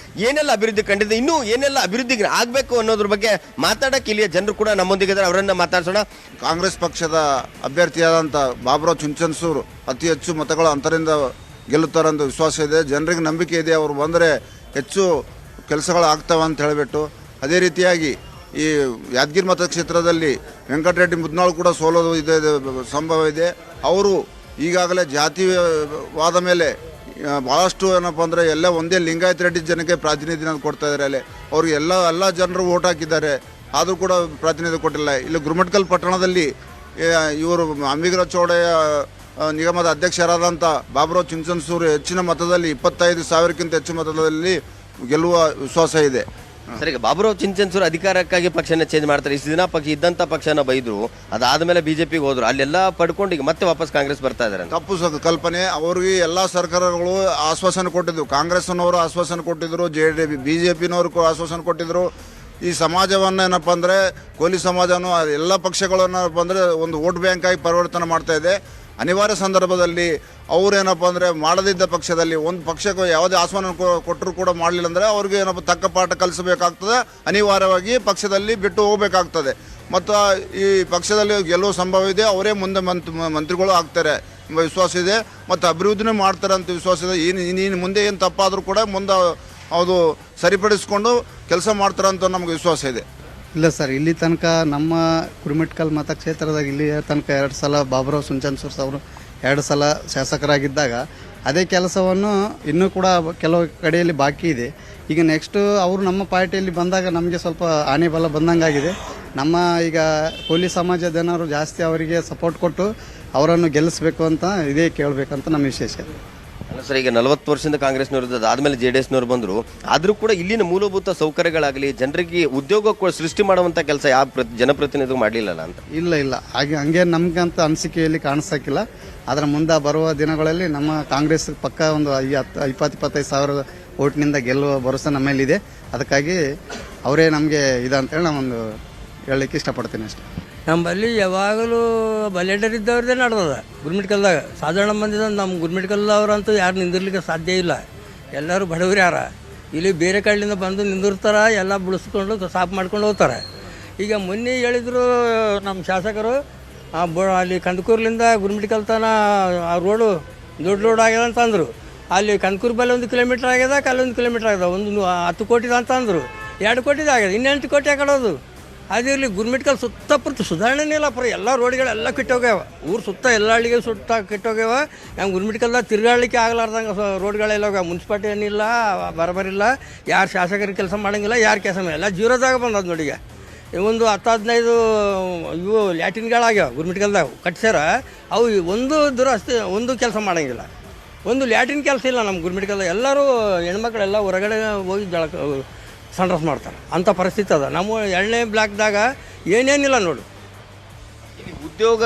ಏನೆಲ್ಲ ಅಭಿವೃದ್ಧಿ ಕಂಡಿದೆ, ಇನ್ನೂ ಏನೆಲ್ಲ ಅಭಿವೃದ್ಧಿ ಆಗಬೇಕು ಅನ್ನೋದ್ರ ಬಗ್ಗೆ ಮಾತಾಡಕ್ಕೆ ಇಲ್ಲಿಯ ಜನರು ಕೂಡ ನಮ್ಮೊಂದಿಗಿದ್ದಾರೆ. ಅವರನ್ನ ಮಾತಾಡ್ಸೋಣ. ಕಾಂಗ್ರೆಸ್ ಪಕ್ಷದ ಅಭ್ಯರ್ಥಿಯಾದಂಥ ಬಾಬುರಾವ್ ಚಿಂಚನ್ಸೂರು ಅತಿ ಹೆಚ್ಚು ಮತಗಳ ಅಂತರಿಂದ ಗೆಲ್ಲುತ್ತಾರಂತ ವಿಶ್ವಾಸ ಇದೆ. ಜನರಿಗೆ ನಂಬಿಕೆ ಇದೆ, ಅವರು ಬಂದರೆ ಹೆಚ್ಚು ಕೆಲಸಗಳು ಆಗ್ತಾವೆ ಅಂತ ಹೇಳಿಬಿಟ್ಟು. ಅದೇ ರೀತಿಯಾಗಿ ಈ ಯಾದಗಿರಿ ಮತಕ್ಷೇತ್ರದಲ್ಲಿ ವೆಂಕಟರೆಡ್ಡಿ ಮುದ್ನಾಳ್ ಕೂಡ ಸೋಲೋದು ಇದೆ ಸಂಭವ ಇದೆ. ಅವರು ಈಗಾಗಲೇ ಜಾತಿವಾದ ಮೇಲೆ ಭಾಳಷ್ಟು ಏನಪ್ಪ ಅಂದರೆ ಎಲ್ಲ ಒಂದೇ ಲಿಂಗಾಯತ ರೆಡ್ಡಿ ಜನಕ್ಕೆ ಪ್ರಾತಿನಿಧ್ಯ ಕೊಡ್ತಾ ಇದ್ದಾರೆ. ಅಲ್ಲಿ ಅವ್ರಿಗೆ ಎಲ್ಲ ಜನರು ಓಟ್ ಹಾಕಿದ್ದಾರೆ, ಆದರೂ ಕೂಡ ಪ್ರಾತಿನಿಧ್ಯ ಕೊಟ್ಟಿಲ್ಲ. ಇಲ್ಲಿ ಗುರುಮಟ್ಕಲ್ ಪಟ್ಟಣದಲ್ಲಿ ಇವರು ಅಂಬಿಗರ ಚೌಡಯ್ಯ ನಿಗಮದ ಅಧ್ಯಕ್ಷರಾದಂಥ ಬಾಬುರಾವ್ ಚಿಂಚನ್ಸೂರು ಹೆಚ್ಚಿನ ಮತದಲ್ಲಿ 25,000ಕ್ಕಿಂತ ಹೆಚ್ಚು ಮತದಲ್ಲಿ ಗೆಲ್ಲುವ ವಿಶ್ವಾಸ ಇದೆ. ಸರ್, ಈಗ ಬಾಬುರಾವ್ ಚಿಂಚನ್ಸೂರು ಅಧಿಕಾರಕ್ಕಾಗಿ ಪಕ್ಷನ ಚೇಂಜ್ ಮಾಡ್ತಾರೆ. ಇಷ್ಟು ದಿನ ಇದ್ದಂಥ ಪಕ್ಷನ ಬೈದ್ರು, ಅದಾದ್ಮೇಲೆ ಬಿಜೆಪಿಗೆ ಹೋದ್ರು, ಅಲ್ಲೆಲ್ಲ ಪಡ್ಕೊಂಡು ಈಗ ಮತ್ತೆ ವಾಪಸ್ ಕಾಂಗ್ರೆಸ್ ಬರ್ತಾ ಇದ್ದಾರೆ. ತಪ್ಪು ಕಲ್ಪನೆ. ಅವ್ರಿಗೆ ಎಲ್ಲ ಸರ್ಕಾರಗಳು ಆಶ್ವಾಸನೆ ಕೊಟ್ಟಿದ್ರು. ಕಾಂಗ್ರೆಸ್ನವರು ಆಶ್ವಾಸನೆ ಕೊಟ್ಟಿದ್ರು, ಬಿಜೆಪಿನವರು ಆಶ್ವಾಸನೆ ಕೊಟ್ಟಿದ್ರು. ಈ ಸಮಾಜವನ್ನು ಏನಪ್ಪ ಅಂದರೆ ಕೋಲಿ ಸಮಾಜನೂ ಎಲ್ಲ ಪಕ್ಷಗಳನ್ನು ಏನಪ್ಪ ಅಂದರೆ ಒಂದು ವೋಟ್ ಬ್ಯಾಂಕ್ ಆಗಿ ಪರಿವರ್ತನೆ ಮಾಡ್ತಾ ಇದೆ. ಅನಿವಾರ್ಯ ಸಂದರ್ಭದಲ್ಲಿ ಅವರೇನಪ್ಪ ಅಂದರೆ ಮಾಡದಿದ್ದ ಪಕ್ಷದಲ್ಲಿ ಒಂದು ಪಕ್ಷಕ್ಕೆ ಯಾವುದೇ ಆಹ್ವಾನ ಕೊಟ್ಟರು ಕೂಡ ಮಾಡಲಿಲ್ಲ ಅಂದರೆ ಅವ್ರಿಗೆ ಏನಪ್ಪ ತಕ್ಕ ಪಾಠ ಕಲಿಸಬೇಕಾಗ್ತದೆ. ಅನಿವಾರ್ಯವಾಗಿ ಪಕ್ಷದಲ್ಲಿ ಬಿಟ್ಟು ಹೋಗಬೇಕಾಗ್ತದೆ. ಮತ್ತು ಈ ಪಕ್ಷದಲ್ಲಿ ಗೆಲ್ಲುವ ಸಂಭವ ಇದೆ. ಅವರೇ ಮುಂದೆ ಮಂತ್ರಿಗಳು ಆಗ್ತಾರೆ ಎಂಬ ವಿಶ್ವಾಸ ಇದೆ. ಮತ್ತು ಅಭಿವೃದ್ಧಿನೂ ಮಾಡ್ತಾರೆ ಅಂತ ವಿಶ್ವಾಸ ಇದೆ. ಇನ್ನು ಮುಂದೆ ಏನು ತಪ್ಪಾದರೂ ಕೂಡ ಮುಂದೆ ಅದು ಸರಿಪಡಿಸ್ಕೊಂಡು ಕೆಲಸ ಮಾಡ್ತಾರೆ ಅಂತ ನಮಗೆ ವಿಶ್ವಾಸ ಇದೆ. ಇಲ್ಲ ಸರ್, ಇಲ್ಲಿ ತನಕ ನಮ್ಮ ಗುರುಮಿಟ್ಕಲ್ ಮತಕ್ಷೇತ್ರದಾಗ ಇಲ್ಲಿ ತನಕ 2 ಸಲ ಬಾಬುರಾವ್ ಚಿಂಚನ್ಸೂರು ಅವರು 2 ಸಲ ಶಾಸಕರಾಗಿದ್ದಾಗ ಅದೇ ಕೆಲಸವನ್ನು ಇನ್ನೂ ಕೂಡ ಕೆಲವು ಕಡೆಯಲ್ಲಿ ಬಾಕಿ ಇದೆ. ಈಗ ನೆಕ್ಸ್ಟು ಅವರು ನಮ್ಮ ಪಾರ್ಟಿಯಲ್ಲಿ ಬಂದಾಗ ನಮಗೆ ಸ್ವಲ್ಪ ಆನೆ ಬಲ ಬಂದಂಗಾಗಿದೆ. ನಮ್ಮ ಈಗ ಕೋಲಿ ಸಮಾಜದ ಜನರು ಜಾಸ್ತಿ ಅವರಿಗೆ ಸಪೋರ್ಟ್ ಕೊಟ್ಟು ಅವರನ್ನು ಗೆಲ್ಲಿಸಬೇಕು ಅಂತ ಇದೇ ಕೇಳಬೇಕಂತ ನಮ್ಮ ವಿಶೇಷ. ಅಲ್ಲ ಸರ್, ಈಗ 40 ವರ್ಷದಿಂದ ಕಾಂಗ್ರೆಸ್ನವ್ರದ್ದು ಆದಮೇಲೆ JDSನವ್ರು ಬಂದರು, ಆದರೂ ಕೂಡ ಇಲ್ಲಿನ ಮೂಲಭೂತ ಸೌಕರ್ಯಗಳಾಗಲಿ ಜನರಿಗೆ ಉದ್ಯೋಗ ಸೃಷ್ಟಿ ಮಾಡುವಂಥ ಕೆಲಸ ಯಾವ ಜನಪ್ರತಿನಿಧಿಗಳು ಮಾಡಲಿಲ್ಲಲ್ಲ ಅಂತ. ಇಲ್ಲ ಹಂಗೆ ನಮ್ಗಂತ ಅನಿಸಿಕೆಯಲ್ಲಿ ಕಾಣಿಸೋಕ್ಕಿಲ್ಲ. ಅದರ ಮುಂದೆ ಬರುವ ದಿನಗಳಲ್ಲಿ ನಮ್ಮ ಕಾಂಗ್ರೆಸ್ ಪಕ್ಕ ಒಂದು 20-25 ಸಾವಿರ ಓಟ್ನಿಂದ ಗೆಲ್ಲುವ ಭರವಸೆ ನಮ್ಮಲ್ಲಿದೆ. ಅದಕ್ಕಾಗಿ ಅವರೇ ನಮಗೆ ಇದಂತೇಳಿ ನಾವೊಂದು ಹೇಳಲಿಕ್ಕೆ ಇಷ್ಟಪಡ್ತೀನಿ ಅಷ್ಟೇ. ನಮ್ಮಲ್ಲಿ ಯಾವಾಗಲೂ ಬಲೆಡರ್ ಇದ್ದವ್ರದ್ದೇ ನಡೆದದ ಗುರುಮಿಟ್ಕಲ್ದಾಗ. ಸಾಧಾರಣ ಮಂದಿ ನಮ್ಮ ಗುರುಮಿಟ್ಕಲ್ದವ್ರಂತೂ ಯಾರು ನಿಂದಿರ್ಲಿಕ್ಕೆ ಸಾಧ್ಯ ಇಲ್ಲ. ಎಲ್ಲರೂ ಬಡವ್ರು ಯಾರ ಇಲ್ಲಿ ಬೇರೆ ಕಡೆಯಿಂದ ಬಂದು ನಿಂದಿರ್ತಾರೆ, ಎಲ್ಲ ಬಿಡಿಸ್ಕೊಂಡು ಸಾಫ್ ಮಾಡ್ಕೊಂಡು ಹೋಗ್ತಾರೆ. ಈಗ ಮೊನ್ನೆ ಹೇಳಿದ್ರು ನಮ್ಮ ಶಾಸಕರು ಅಲ್ಲಿ ಕಂದಕೂರ್ಲಿಂದ ಗುರುಮಿಟ್ಕಲ್ ತನ ಆ ರೋಡು ದೊಡ್ಡ ರೋಡ್ ಆಗ್ಯದ ಅಂತ ಅಂದರು. ಅಲ್ಲಿ ಕಂದಕೂರು ಬಲ್ಲಿ 1 ಕಿಲೋಮೀಟ್ರ್ ಆಗ್ಯದ, ಅಲ್ಲಿ 1 ಕಿಲೋಮೀಟ್ರ್ ಆಗ್ಯದ. 10 ಕೋಟಿದ ಅಂತ ಅಂದರು, 2 ಕೋಟಿದ ಆಗ್ಯದ, ಇನ್ನು 8 ಕೋಟಿ ಹಾಕೋದು. ಅದಿರಲಿ ಗುರುಮಿಟ್ಕಲ್ ಸುತ್ತಪುತ್ತ ಸುಧಾರಣೆನೇ ಇಲ್ಲ. ಎಲ್ಲ ರೋಡ್ಗಳೆಲ್ಲ ಕೆಟ್ಟೋಗ್ಯಾವ. ಊರು ಸುತ್ತ ಎಲ್ಲ ಹಳ್ಳಿಗೆ ಸುತ್ತ ಕೆಟ್ಟೋಗ್ಯಾವ. ನಮ್ಮ ಗುರುಮಿಟ್ಕಲ್ದಾಗ ತಿರುಗಾಡಲಿಕ್ಕೆ ಆಗಲಾರ್ದಂಗೆ ರೋಡ್ಗಳೆಲ್ಲ ಹೋಗ್ಯಾವ. ಮುನ್ಸಿಪಾಲ್ಟಿ ಏನಿಲ್ಲ, ಬರಬರಿಲ್ಲ, ಯಾರು ಶಾಸಕರಿಗೆ ಕೆಲಸ ಮಾಡೋಂಗಿಲ್ಲ, ಯಾರು ಕೆಲಸ ಎಲ್ಲ ಜೀರೋದಾಗ ಬಂದದ್ದು ನೋಡಿ. ಒಂದು 10-15 ಇವು ಲ್ಯಾಟಿನ್ಗಳಾಗ್ಯಾವ ಗುರುಮಿಟ್ಕಲ್ದಾಗ ಕಟ್ಸ್ಯಾರ. ಅವು ಒಂದು ದುರಸ್ತಿ ಒಂದು ಕೆಲಸ ಮಾಡೋಂಗಿಲ್ಲ, ಒಂದು ಲ್ಯಾಟಿನ್ ಕೆಲಸ ಇಲ್ಲ ನಮ್ಮ ಗುರುಮಿಟ್ಕಲ್ದಾಗ. ಎಲ್ಲರೂ ಹೆಣ್ಮಕ್ಳೆಲ್ಲ ಹೊರಗಡೆ ಹೋಗಿ ಸಂಡ್ರಸ್ ಮಾಡ್ತಾರೆ, ಅಂಥ ಪರಿಸ್ಥಿತಿ ಅದ. ನಮ್ಮ 2ನೇ ಬ್ಲಾಕ್ದಾಗ ಏನೇನಿಲ್ಲ ನೋಡು. ಉದ್ಯೋಗ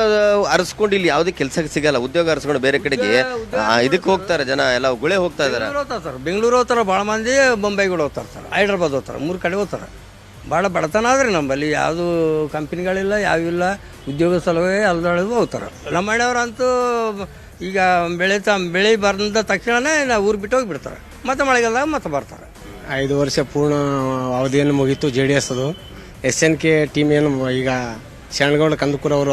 ಅರಸ್ಕೊಂಡು ಇಲ್ಲಿ ಯಾವುದೇ ಕೆಲಸ ಸಿಗಲ್ಲ. ಉದ್ಯೋಗ ಅರಸ್ಕೊಂಡು ಬೇರೆ ಕಡೆಗೆ ಇದಕ್ಕೆ ಹೋಗ್ತಾರೆ ಜನ, ಎಲ್ಲ ಗುಳೆ ಹೋಗ್ತಾ ಇದ್ದಾರೆ. ಸರ್ ಬೆಂಗಳೂರು ಹೋಗ್ತಾರೆ ಭಾಳ ಮಂದಿ, ಬೊಂಬೈಗಳು ಹೋಗ್ತಾರೆ ಸರ್, ಹೈದ್ರಾಬಾದ್ ಹೋಗ್ತಾರೆ, 3 ಕಡೆ ಹೋಗ್ತಾರೆ. ಭಾಳ ಬಡತನ ಆದ್ರೆ ನಮ್ಮಲ್ಲಿ ಯಾವುದು ಕಂಪ್ನಿಗಳಿಲ್ಲ, ಯಾವಿಲ್ಲ. ಉದ್ಯೋಗ ಸಲುವಾಗಿ ಅಲ್ದೊಳಗೂ ಹೋಗ್ತಾರೆ. ನಮ್ಮ ಮನೆಯವ್ರಂತೂ ಈಗ ಬೆಳೆ ಬಂದ ತಕ್ಷಣವೇ ನಾವು ಊರು ಬಿಟ್ಟು ಹೋಗಿಬಿಡ್ತಾರೆ. ಮತ್ತೆ ಮಳೆಗಾಲದಾಗ ಮತ್ತೆ ಬರ್ತಾರೆ. 5 ವರ್ಷ ಪೂರ್ಣ ಅವಧಿಯನ್ನು ಮುಗೀತು JDS ಅದು. SNK ಟೀಮ್ ಏನು ಈಗ ಶರಣಗೌಡ ಕಂದಕೂರು ಅವರು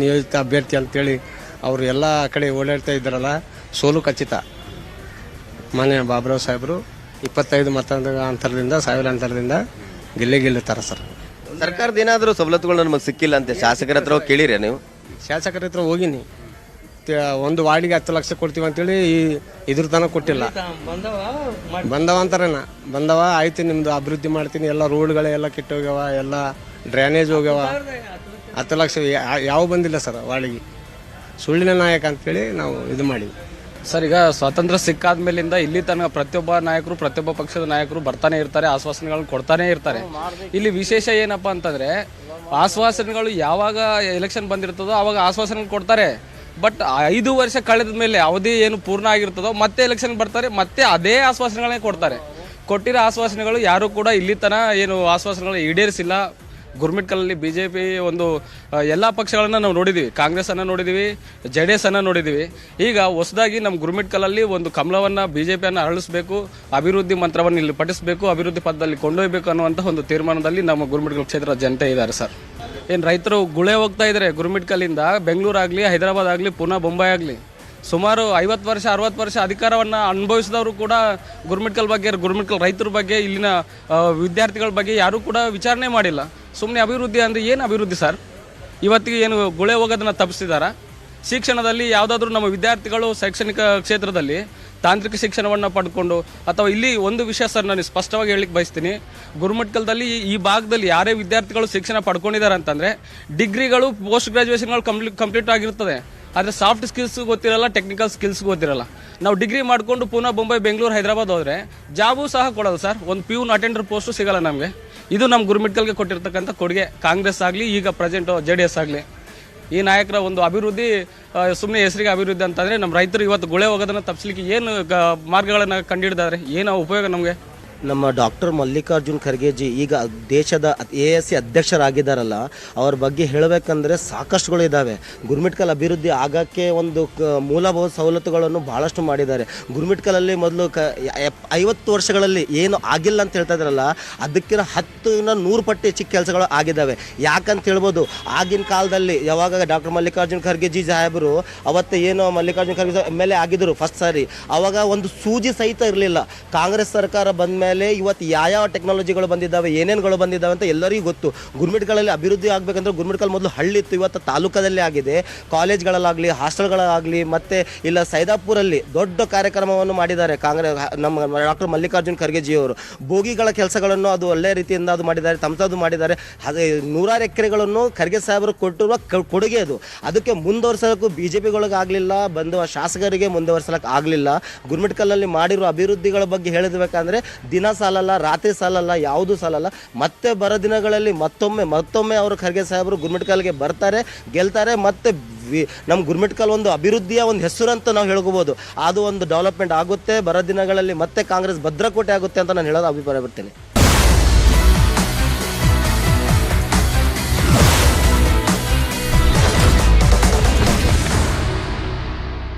ನಿಯೋಜಿತ ಅಭ್ಯರ್ಥಿ ಅಂತೇಳಿ ಅವರು ಎಲ್ಲ ಕಡೆ ಓಡಾಡ್ತಾ ಇದ್ದಾರಲ್ಲ, ಸೋಲು ಖಚಿತ. ಮಾನ್ಯ ಬಾಬುರಾವ್ ಸಾಹೇಬರು 25 ಮತದ ಅಂತರದಿಂದ 1000 ಅಂತರದಿಂದ ಗೆಲ್ಲುತ್ತಾರೆ ಸರ್. ಸರ್ಕಾರದ ಏನಾದರೂ ಸವಲತ್ತುಗಳು ನಮಗೆ ಸಿಕ್ಕಿಲ್ಲ ಅಂತ ಶಾಸಕರ ಹತ್ರ ಕೇಳಿರಿ ನೀವು? ಶಾಸಕರ ಹತ್ರ ಹೋಗಿನಿ. ಒಂದು ವಾರ್ಡಿಗೆ 10 ಲಕ್ಷ ಕೊಡ್ತೀವಿ ಅಂತೇಳಿ ಇದ್ರ ತನಕ ಕೊಟ್ಟಿಲ್ಲ. ಬಂದವ ಅಂತಾರೇನ, ಬಂದವ ಆಯ್ತು ನಿಮ್ದು ಅಭಿವೃದ್ಧಿ ಮಾಡ್ತೀನಿ, ಎಲ್ಲ ರೋಡ್ಗಳೆಲ್ಲ ಕೆಟ್ಟೋಗ್ಯಾವ, ಎಲ್ಲ ಡ್ರೈನೇಜ್ ಹೋಗ್ಯಾವ. 10 ಲಕ್ಷ ಯಾವ ಬಂದಿಲ್ಲ ಸರ್ ವಾರ್ಡಿಗೆ. ಸುಳ್ಳಿನ ನಾಯಕ ಅಂತೇಳಿ ನಾವು ಇದು ಮಾಡಿದ್ವಿ ಸರ್. ಈಗ ಸ್ವಾತಂತ್ರ್ಯ ಸಿಕ್ಕಾದ ಮೇಲಿಂದ ಇಲ್ಲಿ ತನಕ ಪ್ರತಿಯೊಬ್ಬ ನಾಯಕರು, ಪ್ರತಿಯೊಬ್ಬ ಪಕ್ಷದ ನಾಯಕರು ಬರ್ತಾನೆ ಇರ್ತಾರೆ, ಆಶ್ವಾಸನೆಗಳನ್ನ ಕೊಡ್ತಾನೆ ಇರ್ತಾರೆ. ಇಲ್ಲಿ ವಿಶೇಷ ಏನಪ್ಪಾ ಅಂತಂದ್ರೆ ಆಶ್ವಾಸನೆಗಳು ಯಾವಾಗ ಎಲೆಕ್ಷನ್ ಬಂದಿರ್ತದೋ ಆವಾಗ ಆಶ್ವಾಸನೆ ಕೊಡ್ತಾರೆ. ಬಟ್ 5 ವರ್ಷ ಕಳೆದ ಮೇಲೆ ಅವಧಿ ಏನು ಪೂರ್ಣ ಆಗಿರ್ತದೋ ಮತ್ತೆ ಎಲೆಕ್ಷನ್ ಬರ್ತಾರೆ, ಮತ್ತೆ ಅದೇ ಆಶ್ವಾಸನೆಗಳನ್ನೇ ಕೊಡ್ತಾರೆ. ಕೊಟ್ಟಿರೋ ಆಶ್ವಾಸನೆಗಳು ಯಾರು ಕೂಡ ಇಲ್ಲಿ ತನಕ ಏನು ಆಶ್ವಾಸನೆಗಳು ಈಡೇರಿಸಿಲ್ಲ. ಗುರ್ಮಿಟ್ಕಲಲ್ಲಿ BJP ಒಂದು ಎಲ್ಲ ಪಕ್ಷಗಳನ್ನು ನಾವು ನೋಡಿದ್ದೀವಿ, ಕಾಂಗ್ರೆಸ್ಸನ್ನು ನೋಡಿದ್ದೀವಿ, JDS ಅನ್ನು ನೋಡಿದ್ದೀವಿ. ಈಗ ಹೊಸದಾಗಿ ನಮ್ಮ ಗುರ್ಮಿಟ್ಕಲಲ್ಲಿ ಒಂದು ಕಮಲವನ್ನು BJPಯನ್ನು ಅರಳಿಸಬೇಕು, ಅಭಿವೃದ್ಧಿ ಮಂತ್ರವನ್ನು ಇಲ್ಲಿ ಪಠಿಸಬೇಕು, ಅಭಿವೃದ್ಧಿ ಪಥದಲ್ಲಿ ಕೊಂಡೊಯ್ಯಬೇಕು ಅನ್ನುವಂಥ ಒಂದು ತೀರ್ಮಾನದಲ್ಲಿ ನಮ್ಮ ಗುರ್ಮಿಟ್ಕಲ್ ಕ್ಷೇತ್ರದ ಜನತೆ ಇದ್ದಾರೆ ಸರ್. ಏನು ರೈತರು ಗುಳೆ ಹೋಗ್ತಾ ಇದ್ದಾರೆ ಗುರ್ಮಿಟ್ಕಲಿಂದ ಬೆಂಗಳೂರು ಆಗಲಿ, ಹೈದರಾಬಾದ್ ಆಗಲಿ, ಪುನಃ ಬೊಂಬೈ ಆಗಲಿ. ಸುಮಾರು 50 ವರ್ಷ 60 ವರ್ಷ ಅಧಿಕಾರವನ್ನು ಅನುಭವಿಸಿದವರು ಕೂಡ ಗುರ್ಮಿಟ್ಕಲ್ ಬಗ್ಗೆ, ಗುರ್ಮಿಟ್ಕಲ್ ರೈತರ ಬಗ್ಗೆ, ಇಲ್ಲಿನ ವಿದ್ಯಾರ್ಥಿಗಳ ಬಗ್ಗೆ ಯಾರೂ ಕೂಡ ವಿಚಾರಣೆ ಮಾಡಿಲ್ಲ. ಸುಮ್ಮನೆ ಅಭಿವೃದ್ಧಿ ಅಂದರೆ ಏನು ಅಭಿವೃದ್ಧಿ ಸರ್? ಇವತ್ತಿಗೆ ಏನು ಗುಳೆ ಹೋಗೋದನ್ನು ತಪ್ಪಿಸಿದಾರ? ಶಿಕ್ಷಣದಲ್ಲಿ ಯಾವುದಾದ್ರೂ ನಮ್ಮ ವಿದ್ಯಾರ್ಥಿಗಳು ಶೈಕ್ಷಣಿಕ ಕ್ಷೇತ್ರದಲ್ಲಿ ತಾಂತ್ರಿಕ ಶಿಕ್ಷಣವನ್ನು ಪಡ್ಕೊಂಡು, ಅಥವಾ ಇಲ್ಲಿ ಒಂದು ವಿಷಯ ಸರ್ ನಾನು ಸ್ಪಷ್ಟವಾಗಿ ಹೇಳಲಿಕ್ಕೆ ಬಯಸ್ತೀನಿ, ಗುರುಮಟ್ಕಲ್ದಲ್ಲಿ ಈ ಭಾಗದಲ್ಲಿ ಯಾರೇ ವಿದ್ಯಾರ್ಥಿಗಳು ಶಿಕ್ಷಣ ಪಡ್ಕೊಂಡಿದ್ದಾರೆ ಅಂತಂದರೆ ಡಿಗ್ರಿಗಳು, ಪೋಸ್ಟ್ ಗ್ರಾಜುಯೇಷನ್ಗಳು ಕಂಪ್ಲೀಟ್ ಆಗಿರ್ತದೆ, ಆದರೆ ಸಾಫ್ಟ್ ಸ್ಕಿಲ್ಸ್ ಗೊತ್ತಿರಲ್ಲ, ಟೆಕ್ನಿಕಲ್ ಸ್ಕಿಲ್ಸ್ ಗೊತ್ತಿರಲ್ಲ. ನಾವು ಡಿಗ್ರಿ ಮಾಡಿಕೊಂಡು ಪುನಃ ಬೊಂಬೈ, ಬೆಂಗಳೂರು, ಹೈದರಾಬಾದ್ ಹೋದರೆ ಜಾಬು ಸಹ ಕೊಡೋದು ಸರ್, ಒಂದು ಪ್ಯೂನ್ ಅಟೆಂಡರ್ ಪೋಸ್ಟು ಸಿಗಲ್ಲ ನಮಗೆ. ಇದು ನಮ್ಮ ಗುರುಮಿಟ್ಕಲ್ಗೆ ಕೊಟ್ಟಿರ್ತಕ್ಕಂಥ ಕೊಡುಗೆ, ಕಾಂಗ್ರೆಸ್ ಆಗಲಿ, ಈಗ ಪ್ರೆಸೆಂಟ್ JDS ಆಗಲಿ. ಈ ನಾಯಕರ ಒಂದು ಅಭಿವೃದ್ಧಿ ಸುಮ್ಮನೆ ಹೆಸರಿಗೆ ಅಭಿವೃದ್ಧಿ ಅಂತಂದರೆ ನಮ್ಮ ರೈತರು ಇವತ್ತು ಗುಳೆ ಹೋಗೋದನ್ನು ತಪ್ಪಿಸ್ಲಿಕ್ಕೆ ಏನು ಮಾರ್ಗಗಳನ್ನು ಕಂಡುಹಿಡಿದಾರೆ, ಏನು ಉಪಯೋಗ ನಮಗೆ? ನಮ್ಮ ಡಾಕ್ಟರ್ ಮಲ್ಲಿಕಾರ್ಜುನ್ ಖರ್ಗೆಜಿ ಈಗ ದೇಶದ ASC ಅಧ್ಯಕ್ಷರಾಗಿದ್ದಾರಲ್ಲ, ಅವ್ರ ಬಗ್ಗೆ ಹೇಳಬೇಕಂದ್ರೆ ಸಾಕಷ್ಟುಗಳು ಇದ್ದಾವೆ. ಗುರ್ಮಿಟ್ಕಲ್ ಅಭಿವೃದ್ಧಿ ಆಗೋಕ್ಕೆ ಒಂದು ಮೂಲಭೂತ ಸವಲತ್ತುಗಳನ್ನು ಭಾಳಷ್ಟು ಮಾಡಿದ್ದಾರೆ. ಗುರ್ಮಿಟ್ಕಲಲ್ಲಿ ಮೊದಲು 50 ವರ್ಷಗಳಲ್ಲಿ ಏನು ಆಗಿಲ್ಲ ಅಂತ ಹೇಳ್ತಾ ಇದ್ರಲ್ಲ, ಅದಕ್ಕಿಂತ 10-100 ಪಟ್ಟು ಹೆಚ್ಚಿನ ಕೆಲಸಗಳು ಆಗಿದ್ದಾವೆ. ಯಾಕಂತ ಹೇಳ್ಬೋದು, ಆಗಿನ ಕಾಲದಲ್ಲಿ ಯಾವಾಗ ಡಾಕ್ಟರ್ ಮಲ್ಲಿಕಾರ್ಜುನ್ ಖರ್ಗೆಜಿ ಸಾಹೇಬರು ಅವತ್ತು ಏನು ಮಲ್ಲಿಕಾರ್ಜುನ್ ಖರ್ಗೆ MLA ಆಗಿದ್ದರು ಫಸ್ಟ್ ಸಾರಿ, ಅವಾಗ ಒಂದು ಸೂಜಿ ಸಹಿತ ಇರಲಿಲ್ಲ. ಕಾಂಗ್ರೆಸ್ ಸರ್ಕಾರ ಬಂದ ಮೇಲೆ ಇವತ್ತು ಯಾವ ಟೆಕ್ನಾಲಜಿಗಳು ಬಂದಿದ್ದಾವೆ, ಏನೇನುಗಳು ಬಂದಿದ್ದಾವೆ ಅಂತ ಎಲ್ಲರಿಗೂ ಗೊತ್ತು. ಗುರ್ಮಿಟ್ಕಲಲ್ಲಿ ಅಭಿವೃದ್ಧಿ ಆಗಬೇಕಂದ್ರೆ ಗುರ್ಮಿಟ್ಕಲ್ ಮೊದಲು ಹಳ್ಳಿ ಇತ್ತು, ಇವತ್ತು ತಾಲೂಕದಲ್ಲೇ ಆಗಿದೆ. ಕಾಲೇಜ್ಗಳಲ್ಲಾಗಲಿ, ಹಾಸ್ಟೆಲ್ಗಳಾಗಲಿ, ಮತ್ತು ಇಲ್ಲ ಸೈದಾಪುರಲ್ಲಿ ದೊಡ್ಡ ಕಾರ್ಯಕ್ರಮವನ್ನು ಮಾಡಿದ್ದಾರೆ ಕಾಂಗ್ರೆಸ್ ನಮ್ಮ ಡಾಕ್ಟರ್ ಮಲ್ಲಿಕಾರ್ಜುನ್ ಖರ್ಗೆಜಿಯವರು. ಬೋಗಿಗಳ ಕೆಲಸಗಳನ್ನು ಅದು ಒಳ್ಳೆ ರೀತಿಯಿಂದ ಅದು ಮಾಡಿದ್ದಾರೆ, ತಮ್ಮದು ಮಾಡಿದ್ದಾರೆ. ಅದೇ 100 ಎಕರೆಗಳನ್ನು ಖರ್ಗೆ ಸಾಹೇಬರು ಕೊಟ್ಟಿರುವ ಕೊಡುಗೆ ಅದು. ಅದಕ್ಕೆ ಮುಂದುವರ್ಸೋಕ್ಕೂ BJPಗಳಿಗೆ ಆಗಲಿಲ್ಲ, ಬಂದು ಶಾಸಕರಿಗೆ ಮುಂದುವರ್ಸೋಕ್ಕೆ ಆಗಲಿಲ್ಲ. ಗುರ್ಮಿಟ್ಕಲಲ್ಲಿ ಮಾಡಿರೋ ಅಭಿವೃದ್ಧಿಗಳ ಬಗ್ಗೆ ಹೇಳಿದ್ಬೇಕಂದ್ರೆ ದಿನ ಸಾಲಲ್ಲ, ರಾತ್ರಿ ಸಾಲಲ್ಲ, ಯಾವುದೂ ಸಾಲಲ್ಲ. ಮತ್ತೆ ಬರೋ ದಿನಗಳಲ್ಲಿ ಮತ್ತೊಮ್ಮೆ ಅವರು ಖರ್ಗೆ ಸಾಹೇಬರು ಗುರ್ಮಿಟ್ಕಲ್ಗೆ ಬರ್ತಾರೆ, ಗೆಲ್ತಾರೆ. ಮತ್ತು ನಮ್ಮ ಗುರ್ಮಿಟ್ಕಲ್ ಒಂದು ಅಭಿವೃದ್ಧಿಯ ಒಂದು ಹೆಸರು ಅಂತ ನಾವು ಹೇಳ್ಕೋಬೋದು. ಅದು ಒಂದು ಡೆವಲಪ್ಮೆಂಟ್ ಆಗುತ್ತೆ. ಬರೋ ದಿನಗಳಲ್ಲಿ ಮತ್ತೆ ಕಾಂಗ್ರೆಸ್ ಭದ್ರಕೋಟೆ ಆಗುತ್ತೆ ಅಂತ ನಾನು ಹೇಳೋದು ಅಭಿಪ್ರಾಯ ಪಡ್ತೇನೆ.